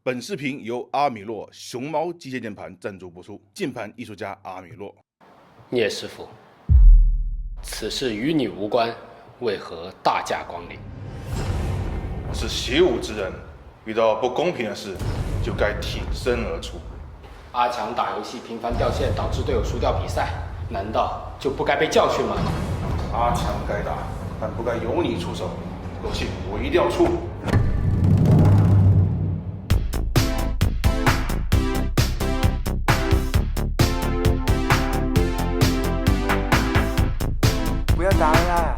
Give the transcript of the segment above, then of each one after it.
本视频由阿米洛熊猫机械键盘赞助播出，键盘艺术家阿米洛。聂师傅，此事与你无关，为何大驾光临？我是习武之人，遇到不公平的事就该挺身而出。阿强打游戏频繁掉线，导致队友输掉比赛，难道就不该被教训吗？阿强该打，但不该由你出手。有戏我一定要出。不要打了啦！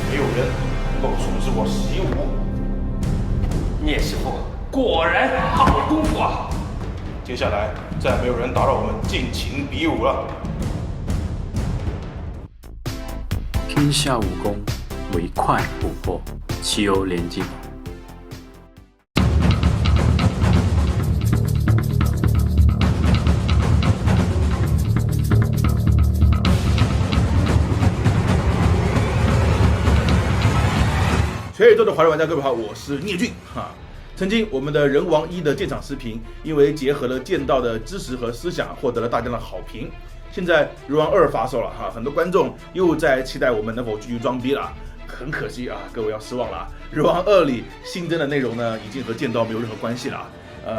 没有人能够阻止我习武。聂师傅果然好功夫啊！接下来再没有人打扰我们尽情比武了。天下武功，唯快不破，岂有连击？全宇宙的华人玩家，各位好，我是聂俊哈。曾经我们的人王一的鉴赏视频，因为结合了剑道的知识和思想，获得了大家的好评。现在人王二发售了哈，很多观众又在期待我们能否继续装逼了。很可惜啊，各位要失望了。人王二里新增的内容呢，已经和剑道没有任何关系了，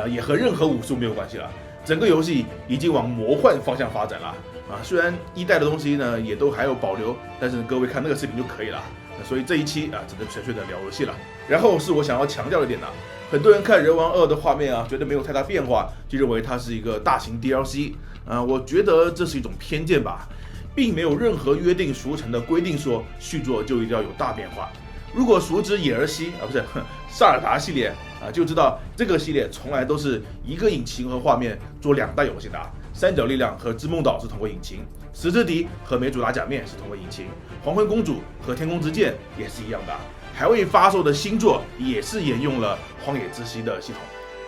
也和任何武术没有关系了。整个游戏已经往魔幻方向发展了啊。虽然一代的东西呢也都还有保留，但是各位看那个视频就可以了。所以这一期啊，只能纯粹的聊游戏了。然后是我想要强调一点的，很多人看人王二的画面啊，觉得没有太大变化，就认为它是一个大型 DLC 啊。我觉得这是一种偏见吧，并没有任何约定俗成的规定说续作就一定要有大变化。如果熟知野儿西啊，不是萨尔达系列啊，就知道这个系列从来都是一个引擎和画面做两代游戏的。三角力量和织梦岛是同个引擎，石之笛和美主打假面是同个引擎，黄昏公主和天空之剑也是一样的。还未发售的新作也是沿用了荒野之息的系统，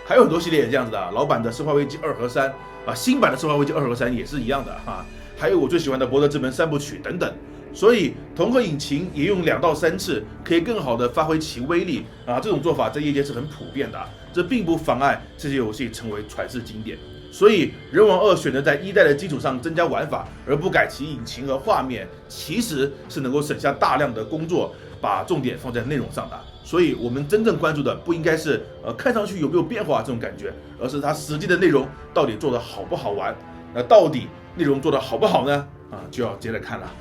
还有很多系列也这样子的。老版的生化危机2和3啊，新版的生化危机2和3也是一样的哈。还有我最喜欢的博德之门3部曲等等。所以同个引擎也用2到3次，可以更好的发挥其威力啊。这种做法在业界是很普遍的，这并不妨碍这些游戏成为传世经典。所以人王2选择在一代的基础上增加玩法，而不改其引擎和画面，其实是能够省下大量的工作，把重点放在内容上的。所以我们真正关注的不应该是看上去有没有变化这种感觉，而是它实际的内容到底做得好不好玩。那到底内容做得好不好呢？就要接着看了。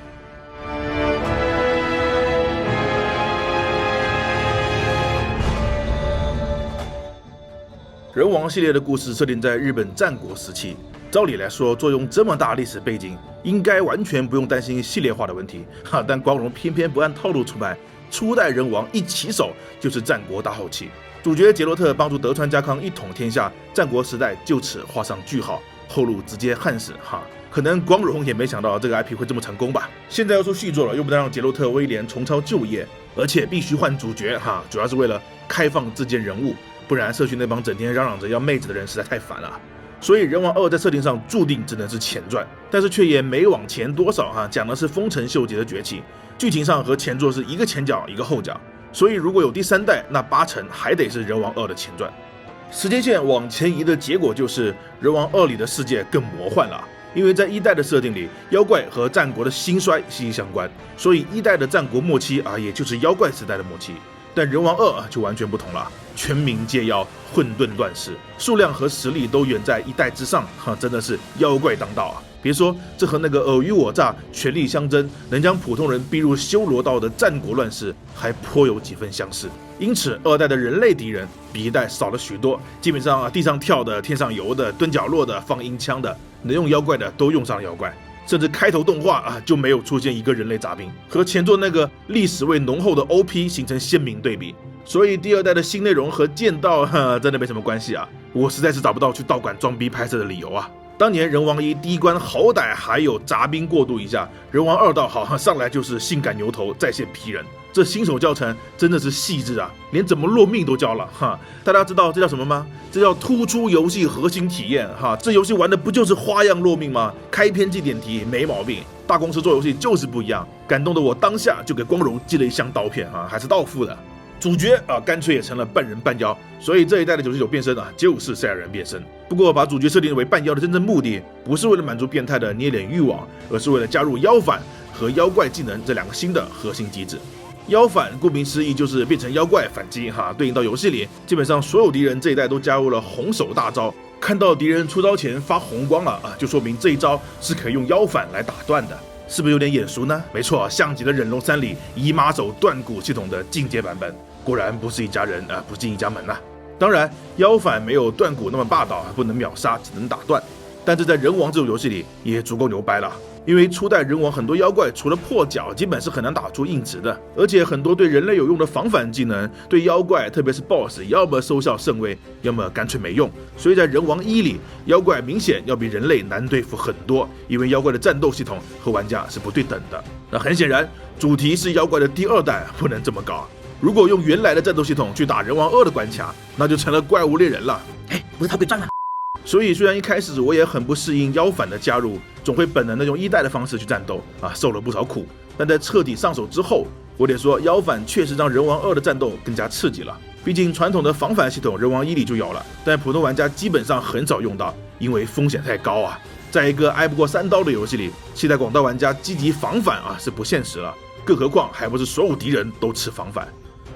人王系列的故事设定在日本战国时期，照理来说，作用这么大历史背景，应该完全不用担心系列化的问题哈。但光荣偏偏不按套路出牌，初代人王一起手就是战国大后期，主角杰洛特帮助德川家康一统天下，战国时代就此画上句号，后路直接焊死哈。可能光荣也没想到这个 IP 会这么成功吧。现在要出续作了，又不能让杰洛特威廉重操旧业，而且必须换主角哈，主要是为了开放自建人物。不然社区那帮整天嚷嚷着要妹子的人实在太烦了。所以人王2在设定上注定只能是前传，但是却也没往前多少哈，讲的是丰臣秀吉的崛起，剧情上和前作是一个前脚一个后脚，所以如果有第3代，那8成还得是人王2的前传。时间线往前移的结果就是人王2里的世界更魔幻了，因为在一代的设定里，妖怪和战国的兴衰息息相关，所以一代的战国末期啊，也就是妖怪时代的末期。但人王2就完全不同了，全民皆妖，混沌乱世，数量和实力都远在一代之上哈，真的是妖怪当道啊！别说这和那个尔虞我诈、权力相争，能将普通人逼入修罗道的战国乱世，还颇有几分相似。因此，2代的人类敌人比1代少了许多，基本上地上跳的、天上游的、蹲角落的、放音枪的，能用妖怪的都用上了妖怪。甚至开头动画就没有出现一个人类杂兵，和前作那个历史味浓厚的 OP 形成鲜明对比。所以第2代的新内容和剑道真的没什么关系啊！我实在是找不到去道馆装逼拍摄的理由啊！当年人王1第一关好歹还有杂兵过渡一下，人王2倒好，上来就是性感牛头再现劈人。这新手教程真的是细致啊，连怎么落命都教了哈！大家知道这叫什么吗？这叫突出游戏核心体验哈！这游戏玩的不就是花样落命吗？开篇记点题没毛病，大公司做游戏就是不一样，感动的我当下就给光荣寄了一箱刀片啊，还是到付的。主角啊，干脆也成了半人半妖，所以这一代的99变身啊，就是赛亚人变身。不过把主角设定为半妖的真正目的，不是为了满足变态的捏脸欲望，而是为了加入妖反和妖怪技能这2个新的核心机制。妖反顾名思义就是变成妖怪反击哈，对应到游戏里，基本上所有敌人这一代都加入了红手大招，看到敌人出招前发红光了啊，就说明这一招是可以用妖反来打断的。是不是有点眼熟呢？没错，像极了忍龙3里姨妈手断骨系统的进阶版本。果然不是一家人啊，不进一家门啊。当然，妖反没有断骨那么霸道，不能秒杀，只能打断。但这在人王这种游戏里也足够牛掰了。因为初代人王很多妖怪除了破脚，基本是很难打出硬直的，而且很多对人类有用的防反技能，对妖怪特别是 BOSS 要么收效甚微，要么干脆没用。所以在人王1里，妖怪明显要比人类难对付很多，因为妖怪的战斗系统和玩家是不对等的。那很显然，主题是妖怪的第2代，不能这么搞。如果用原来的战斗系统去打人王2的关卡，那就成了怪物猎人了。哎，不是他鬼赚吗？所以虽然一开始我也很不适应妖反的加入，总会本能的用1代的方式去战斗啊，受了不少苦。但在彻底上手之后，我得说妖反确实让人王2的战斗更加刺激了。毕竟传统的防反系统人王1里就有了，但普通玩家基本上很少用到，因为风险太高啊。在一个挨不过3刀的游戏里，期待广大玩家积极防反啊是不现实了，更何况还不是所有敌人都吃防反。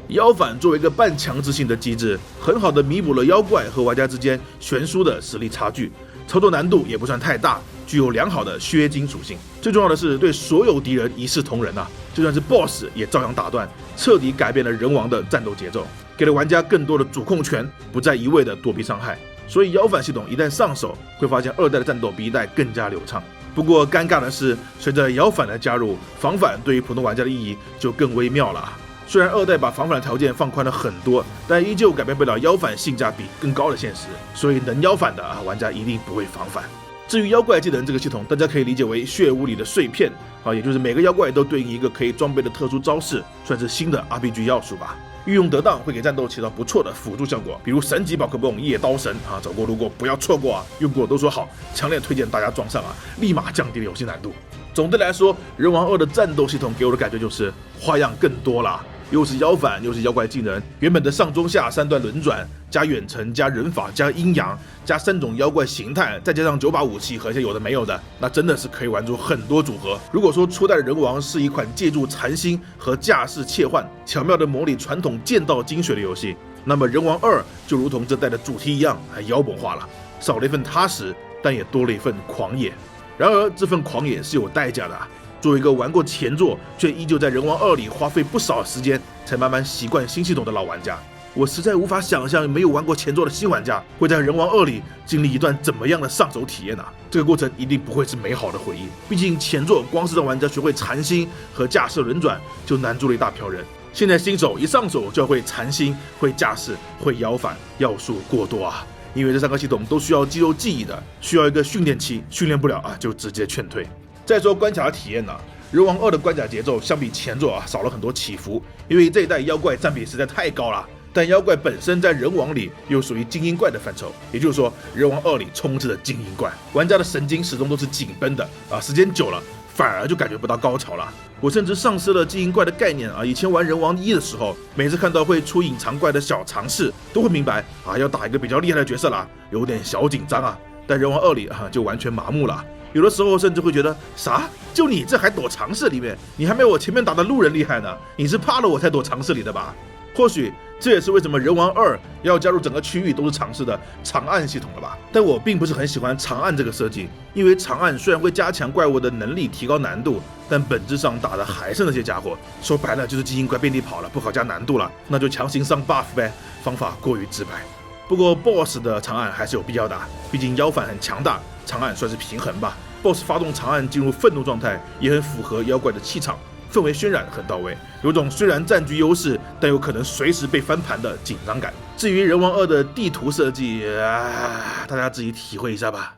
妖反作为一个半强制性的机制，很好的弥补了妖怪和玩家之间悬殊的实力差距，操作难度也不算太大，具有良好的削金属性。最重要的是对所有敌人一视同仁啊，就算是 BOSS 也照样打断，彻底改变了人王的战斗节奏，给了玩家更多的主控权，不再一味的躲避伤害。所以妖反系统一旦上手，会发现2代的战斗比1代更加流畅。不过尴尬的是，随着妖反的加入，防反对于普通玩家的意义就更微妙了。虽然2代把防反的条件放宽了很多，但依旧改变不了妖反性价比更高的现实，所以能妖反的玩家一定不会防反。至于妖怪技能这个系统，大家可以理解为血屋里的碎片也就是每个妖怪都对应一个可以装备的特殊招式，算是新的 RPG 要素吧。运用得当会给战斗起到不错的辅助效果，比如神级宝可梦夜刀神走过路过不要错过啊，用过都说好，强烈推荐大家装上啊，立马降低了游戏难度。总的来说，人王2的战斗系统给我的感觉就是花样更多了。又是妖反，又是妖怪技能，原本的上中下3段轮转，加远程，加人法，加阴阳，加3种妖怪形态，再加上9把武器和一些有的没有的，那真的是可以玩出很多组合。如果说初代的人王是一款借助禅心和架势切换，巧妙的模拟传统剑道精髓的游戏，那么人王2就如同这代的主题一样，还妖魔化了，少了一份踏实，但也多了一份狂野。然而这份狂野是有代价的作为一个玩过前作却依旧在人王2里花费不少时间才慢慢习惯新系统的老玩家，我实在无法想象没有玩过前作的新玩家会在人王2里经历一段怎么样的上手体验这个过程一定不会是美好的回忆，毕竟前作光是让玩家学会禅心和架势轮转就难住了一大票人，现在新手一上手就要会禅心、会架势、会摇反，要素过多因为这3个系统都需要肌肉记忆的，需要一个训练期，训练不了就直接劝退。再说关卡的体验人王2的关卡节奏相比前作少了很多起伏，因为这一代妖怪占比实在太高了，但妖怪本身在人王里又属于精英怪的范畴，也就是说人王2里充斥着精英怪，玩家的神经始终都是紧绷的时间久了反而就感觉不到高潮了。我甚至丧失了精英怪的概念以前玩人王1的时候，每次看到会出隐藏怪的小尝试，都会明白要打一个比较厉害的角色啦，有点小紧张但人王2里就完全麻木了。有的时候甚至会觉得啥？就你这还躲尝试里面？你还没有我前面打的路人厉害呢？你是怕了我才躲尝试里的吧？或许这也是为什么人王2要加入整个区域都是尝试的长按系统了吧？但我并不是很喜欢长按这个设计，因为长按虽然会加强怪物的能力，提高难度，但本质上打的还是那些家伙。说白了就是精英怪遍地跑了，不好加难度了，那就强行上 buff 呗，方法过于直白。不过 BOSS 的长按还是有必要的毕竟妖反很强大，长按算是平衡吧。BOSS 发动长按进入愤怒状态，也很符合妖怪的气场，氛围渲染很到位，有种虽然占据优势，但有可能随时被翻盘的紧张感。至于人王2的地图设计大家自己体会一下吧。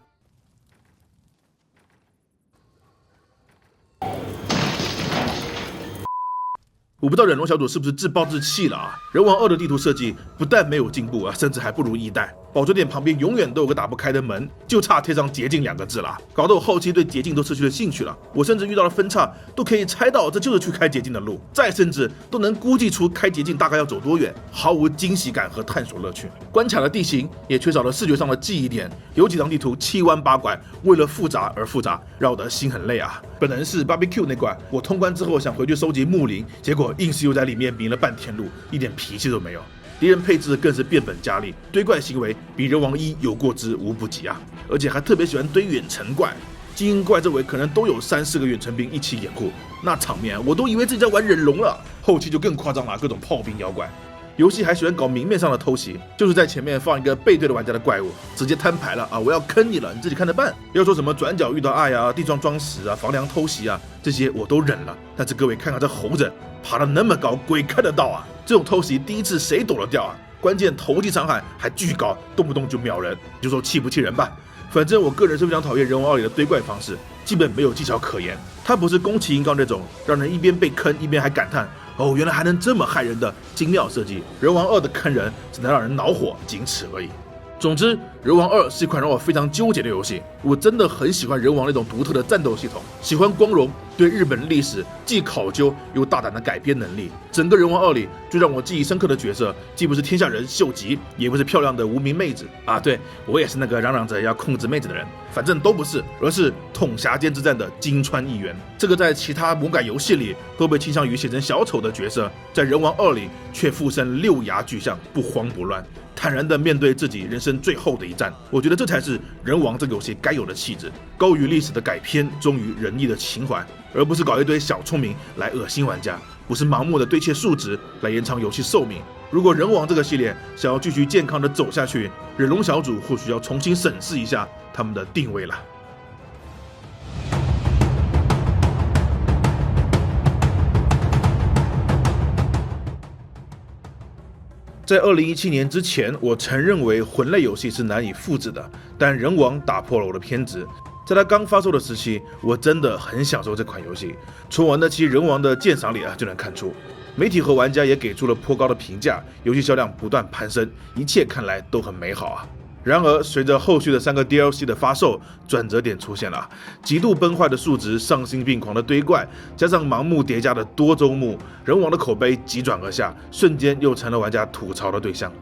我不知道忍龙小组是不是自暴自弃了啊？人王2的地图设计不但没有进步啊，甚至还不如1代。宝钻点旁边永远都有个打不开的门，就差贴上捷径2个字了，搞得我后期对捷径都失去了兴趣了。我甚至遇到了分叉，都可以猜到这就是去开捷径的路，再甚至都能估计出开捷径大概要走多远，毫无惊喜感和探索乐趣。关卡的地形也缺少了视觉上的记忆点，有几张地图七弯八拐，为了复杂而复杂，让我的心很累啊。本能是 BBQ 那关，我通关之后想回去收集木灵，结果硬是又在里面迷了半天路，一点脾气都没有。敌人配置更是变本加厉，堆怪行为比人王1有过之无不及啊！而且还特别喜欢堆远程怪，精英怪周围可能都有3-4个远程兵一起掩护，那场面我都以为自己在玩忍龙了。后期就更夸张了，各种炮兵妖怪。游戏还喜欢搞明面上的偷袭，就是在前面放一个背对的玩家的怪物，直接摊牌了啊！我要坑你了，你自己看着办。要说什么转角遇到爱啊、地上装屎啊、房梁偷袭啊，这些我都忍了。但是各位看看这猴子爬得那么高，鬼看得到啊！这种偷袭第一次谁躲得掉啊？关键投机伤害还巨高，动不动就秒人，就说气不气人吧。反正我个人是非常讨厌人王2里的堆怪方式，基本没有技巧可言。它不是宫崎英高那种让人一边被坑一边还感叹哦原来还能这么害人的精妙设计。人王2的坑人只能让人恼火，仅此而已。总之，人王2是一款让我非常纠结的游戏。我真的很喜欢人王那种独特的战斗系统，喜欢光荣对日本历史既考究又大胆的改编能力。整个人王2里最让我记忆深刻的角色，既不是天下人秀吉，也不是漂亮的无名妹子啊，对我也是那个嚷嚷着要控制妹子的人，反正都不是，而是统辖间之战的金川议员。这个在其他魔改游戏里都被倾向于写成小丑的角色，在人王2里却附身6牙巨象，不慌不乱，坦然地面对自己人生最后的一战。我觉得这才是人王这个游戏该有的气质，高于历史的改编，忠于仁义的情怀，而不是搞一堆小聪明来恶心玩家，不是盲目的堆砌数值来延长游戏寿命。如果人王这个系列想要继续健康的走下去，忍龙小组或许要重新审视一下他们的定位了。在2017年之前，我曾认为魂类游戏是难以复制的，但人王打破了我的偏执。在它刚发售的时期，我真的很享受这款游戏。从玩得起人王的鉴赏里就能看出，媒体和玩家也给出了颇高的评价，游戏销量不断攀升，一切看来都很美好啊。然而，随着后续的3个 DLC 的发售，转折点出现了，极度崩坏的数值、丧心病狂的堆怪，加上盲目叠加的多周目，人王的口碑急转而下，瞬间又成了玩家吐槽的对象。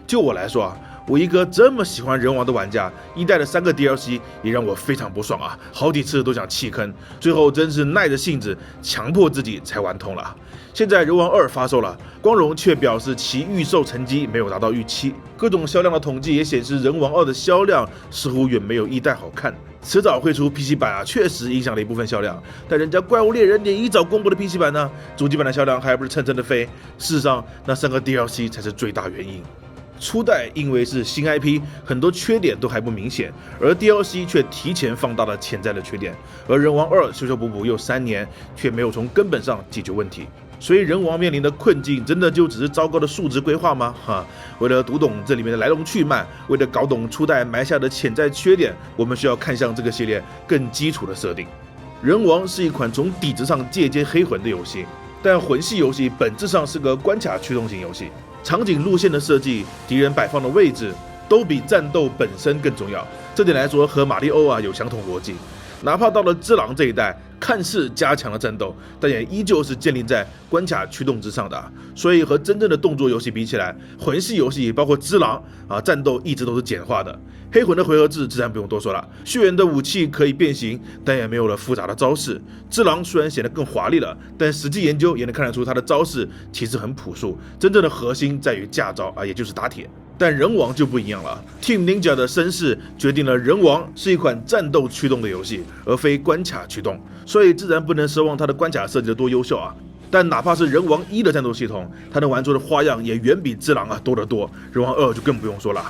就我来说我一个这么喜欢人王的玩家，1代的3个 DLC 也让我非常不爽啊，好几次都想弃坑，最后真是耐着性子强迫自己才玩通了。现在人王2发售了，光荣却表示其预售成绩没有达到预期，各种销量的统计也显示人王2的销量似乎远没有1代好看，迟早会出 PC 版确实影响了一部分销量，但人家怪物猎人也一早公布的 PC 版呢，主机版的销量还不是蹭蹭的飞。事实上，那3个 DLC 才是最大原因。初代因为是新 IP， 很多缺点都还不明显，而 DLC 却提前放大了潜在的缺点。而人王2修修补补又3年，却没有从根本上解决问题。所以人王面临的困境，真的就只是糟糕的数值规划吗？为了读懂这里面的来龙去脉，为了搞懂初代埋下的潜在缺点，我们需要看向这个系列更基础的设定。人王是一款从底子上借鉴黑魂的游戏，但魂系游戏本质上是个关卡驱动型游戏。场景路线的设计、敌人摆放的位置，都比战斗本身更重要。这点来说，和马里欧有相同逻辑。哪怕到了只狼这一代，看似加强了战斗，但也依旧是建立在关卡驱动之上的。所以和真正的动作游戏比起来，魂系游戏包括只狼战斗一直都是简化的。黑魂的回合制自然不用多说了，血缘的武器可以变形，但也没有了复杂的招式。只狼虽然显得更华丽了，但实际研究也能看得出它的招式其实很朴素，真正的核心在于架招也就是打铁。但人王就不一样了 ，Team Ninja 的身世决定了人王是一款战斗驱动的游戏，而非关卡驱动，所以自然不能奢望它的关卡设计的多优秀啊。但哪怕是人王1的战斗系统，它能玩出的花样也远比只狼多得多，人王2就更不用说了。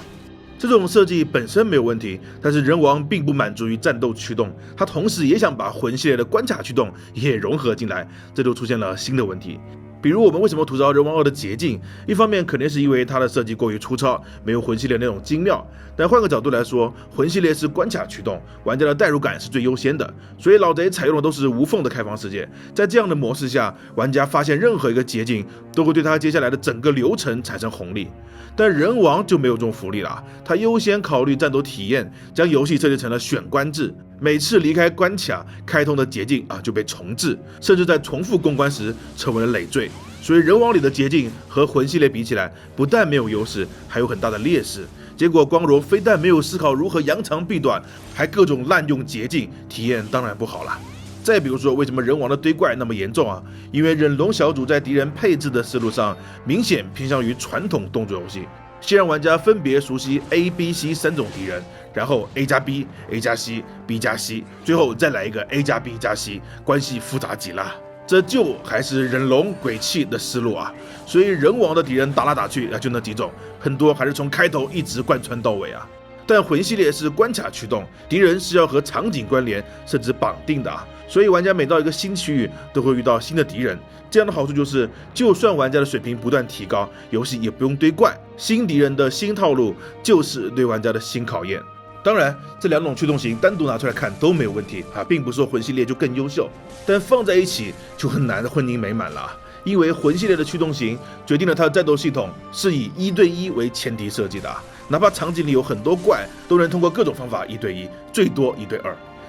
这种设计本身没有问题，但是人王并不满足于战斗驱动，它同时也想把魂系列的关卡驱动也融合进来，这就出现了新的问题。比如我们为什么吐槽人王2的捷径，一方面肯定是因为它的设计过于粗糙，没有魂系列那种精妙，但换个角度来说，魂系列是关卡驱动，玩家的代入感是最优先的，所以老贼采用的都是无缝的开放世界。在这样的模式下，玩家发现任何一个捷径都会对他接下来的整个流程产生红利。但人王就没有这种福利了，他优先考虑战斗体验，将游戏设计成了选关制，每次离开关卡开通的捷径就被重置，甚至在重复攻关时成为了累赘。所以人王里的捷径和魂系列比起来，不但没有优势，还有很大的劣势。结果光荣非但没有思考如何扬长避短，还各种滥用捷径，体验当然不好了。再比如说，为什么人王的堆怪那么严重啊？因为忍龙小组在敌人配置的思路上，明显偏向于传统动作游戏，先让玩家分别熟悉 A、B、C 3种敌人，然后 A 加 B、A 加 C、B 加 C， 最后再来一个 A 加 B 加 C， 关系复杂极了。这就还是忍龙鬼泣的思路啊！所以人王的敌人打来打去就那几种，很多还是从开头一直贯穿到尾啊。但魂系列是关卡驱动，敌人是要和场景关联甚至绑定的所以玩家每到一个新区域都会遇到新的敌人。这样的好处就是，就算玩家的水平不断提高，游戏也不用堆怪，新敌人的新套路就是对玩家的新考验。当然，这两种驱动型单独拿出来看都没有问题并不是说魂系列就更优秀，但放在一起就很难婚姻美满了因为魂系列的驱动型决定了它的战斗系统是以1对1为前提设计的哪怕场景里有很多怪，都能通过各种方法1对1，最多1对2。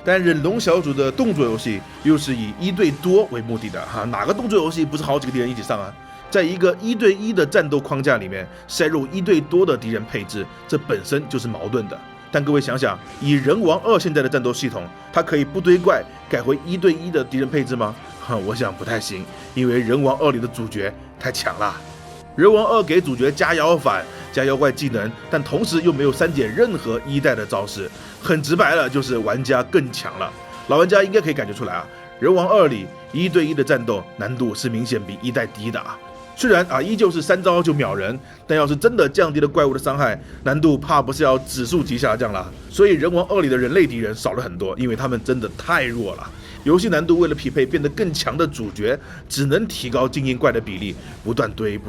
但忍龙小组的动作游戏又是以1对多为目的的哪个动作游戏不是好几个敌人一起上啊？在一个1对1的战斗框架里面塞入1对多的敌人配置，这本身就是矛盾的。但各位想想，以人王2现在的战斗系统，它可以不堆怪改回1对1的敌人配置吗？我想不太行，因为人王2里的主角太强了。人王2给主角加摇反、加妖怪技能，但同时又没有删减任何1代的招式，很直白了，就是玩家更强了。老玩家应该可以感觉出来人王2里1对1的战斗难度是明显比1代低的虽然依旧是3招就秒人，但要是真的降低了怪物的伤害，难度怕不是要指数级下降了。所以人王2里的人类敌人少了很多，因为他们真的太弱了。游戏难度为了匹配变得更强的主角，只能提高精英怪的比例，不断堆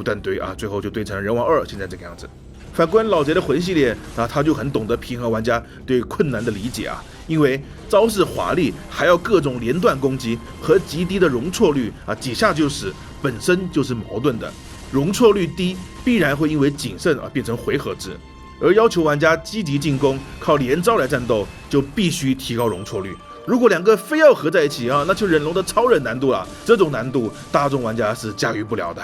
最后就堆成人王2现在这个样子。反观老贼的魂系列他就很懂得平衡玩家对困难的理解因为招式华丽，还要各种连段攻击和极低的容错率几下就死，本身就是矛盾的。容错率低，必然会因为谨慎变成回合制，而要求玩家积极进攻，靠连招来战斗，就必须提高容错率。如果两个非要合在一起那就忍龙的超人难度了，这种难度大众玩家是驾驭不了的。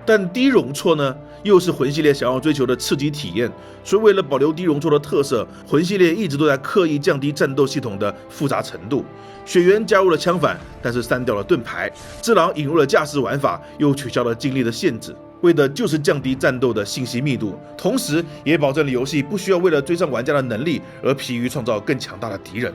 但低容错呢，又是魂系列想要追求的刺激体验，所以为了保留低容错的特色，魂系列一直都在刻意降低战斗系统的复杂程度。血缘加入了枪反，但是删掉了盾牌；智狼引入了驾驶玩法，又取消了精力的限制，为的就是降低战斗的信息密度，同时也保证了游戏不需要为了追上玩家的能力而疲于创造更强大的敌人。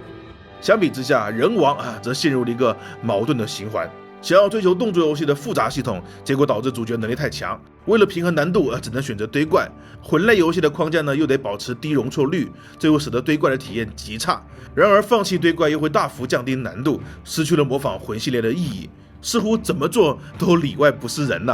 相比之下，人王则陷入了一个矛盾的循环。想要追求动作游戏的复杂系统，结果导致主角能力太强，为了平衡难度只能选择堆怪。魂类游戏的框架呢，又得保持低容错率，这又使得堆怪的体验极差。然而放弃堆怪又会大幅降低难度，失去了模仿魂系列的意义，似乎怎么做都里外不是人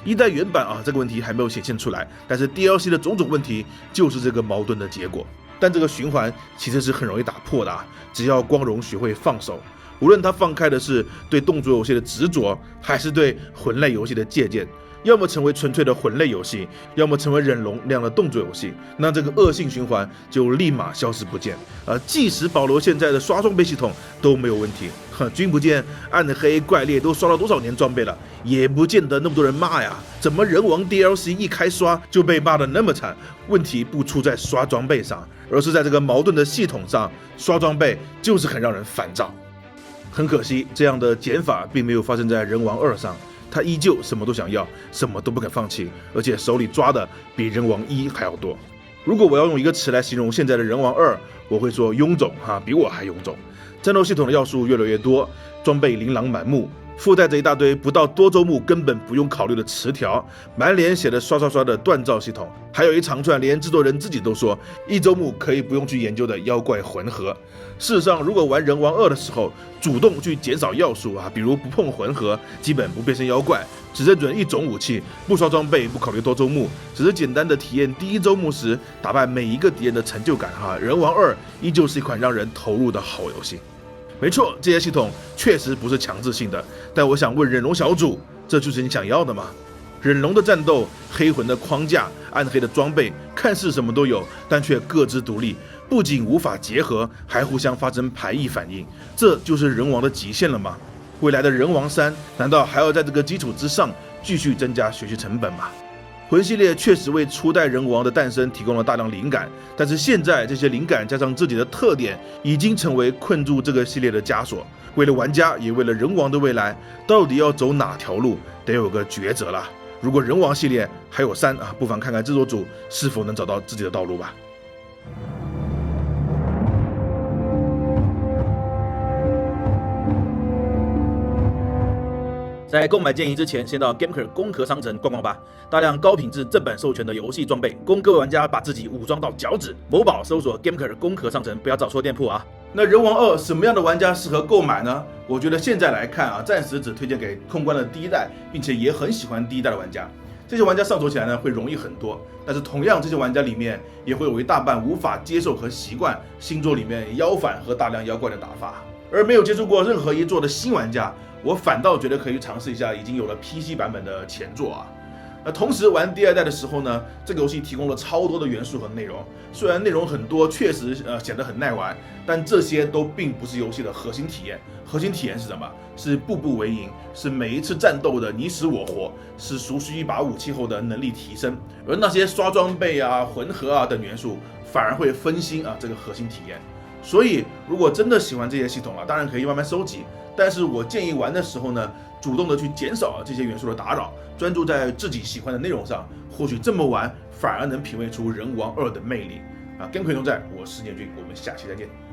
一代原版这个问题还没有显现出来，但是 DLC 的种种问题就是这个矛盾的结果。但这个循环其实是很容易打破的只要光荣学会放手。无论他放开的是对动作游戏的执着，还是对魂类游戏的借鉴，要么成为纯粹的魂类游戏，要么成为忍龙那样的动作游戏，那这个恶性循环就立马消失不见。即使保留现在的刷装备系统都没有问题。君不见暗黑怪猎都刷了多少年装备了，也不见得那么多人骂呀。怎么人王 DLC 一开刷就被骂得那么惨？问题不出在刷装备上，而是在这个矛盾的系统上。刷装备就是很让人烦躁。很可惜，这样的减法并没有发生在人王2上，他依旧什么都想要，什么都不肯放弃，而且手里抓的比人王1还要多。如果我要用一个词来形容现在的人王2，我会说臃肿比我还臃肿。战斗系统的要素越来越多，装备琳琅满目，附带着一大堆不到多周目根本不用考虑的词条，满脸写的刷刷刷的锻造系统，还有一长串连制作人自己都说1周目可以不用去研究的妖怪混合。事实上，如果玩人王2的时候主动去减少要素比如不碰混合，基本不变身妖怪，只认准一种武器，不刷装备，不考虑多周目，只是简单的体验第1周目时打败每一个敌人的成就感人王2依旧是一款让人投入的好游戏。没错，这些系统确实不是强制性的，但我想问忍龙小组，这就是你想要的吗？忍龙的战斗、黑魂的框架、暗黑的装备，看似什么都有，但却各自独立，不仅无法结合，还互相发生排异反应，这就是人王的极限了吗？未来的人王3难道还要在这个基础之上继续增加学习成本吗？魂系列确实为初代人王的诞生提供了大量灵感，但是现在这些灵感加上自己的特点，已经成为困住这个系列的枷锁。为了玩家，也为了人王的未来，到底要走哪条路，得有个抉择了。如果人王系列还有3不妨看看制作组是否能找到自己的道路吧。在购买建议之前，先到 Gameker 攻壳商城逛逛吧。大量高品质正版授权的游戏装备，供各位玩家把自己武装到脚趾。某宝搜索 Gameker 攻壳商城，不要找错店铺啊。那人王2什么样的玩家适合购买呢？我觉得现在来看暂时只推荐给通关的第1代，并且也很喜欢第1代的玩家。这些玩家上手起来呢会容易很多，但是同样这些玩家里面也会有一大半无法接受和习惯星座里面妖反和大量妖怪的打法，而没有接触过任何一作的新玩家，我反倒觉得可以尝试一下已经有了 PC 版本的前作那同时玩第2代的时候呢，这个游戏提供了超多的元素和内容，虽然内容很多，确实显得很耐玩，但这些都并不是游戏的核心体验。核心体验是什么？是步步为营，是每一次战斗的你死我活，是熟悉一把武器后的能力提升。而那些刷装备混合等元素，反而会分心这个核心体验。所以，如果真的喜欢这些系统当然可以慢慢收集，但是我建议玩的时候呢，主动的去减少这些元素的打扰，专注在自己喜欢的内容上，或许这么玩反而能品味出人王2的魅力。Gameplay 同在，我是念君，我们下期再见。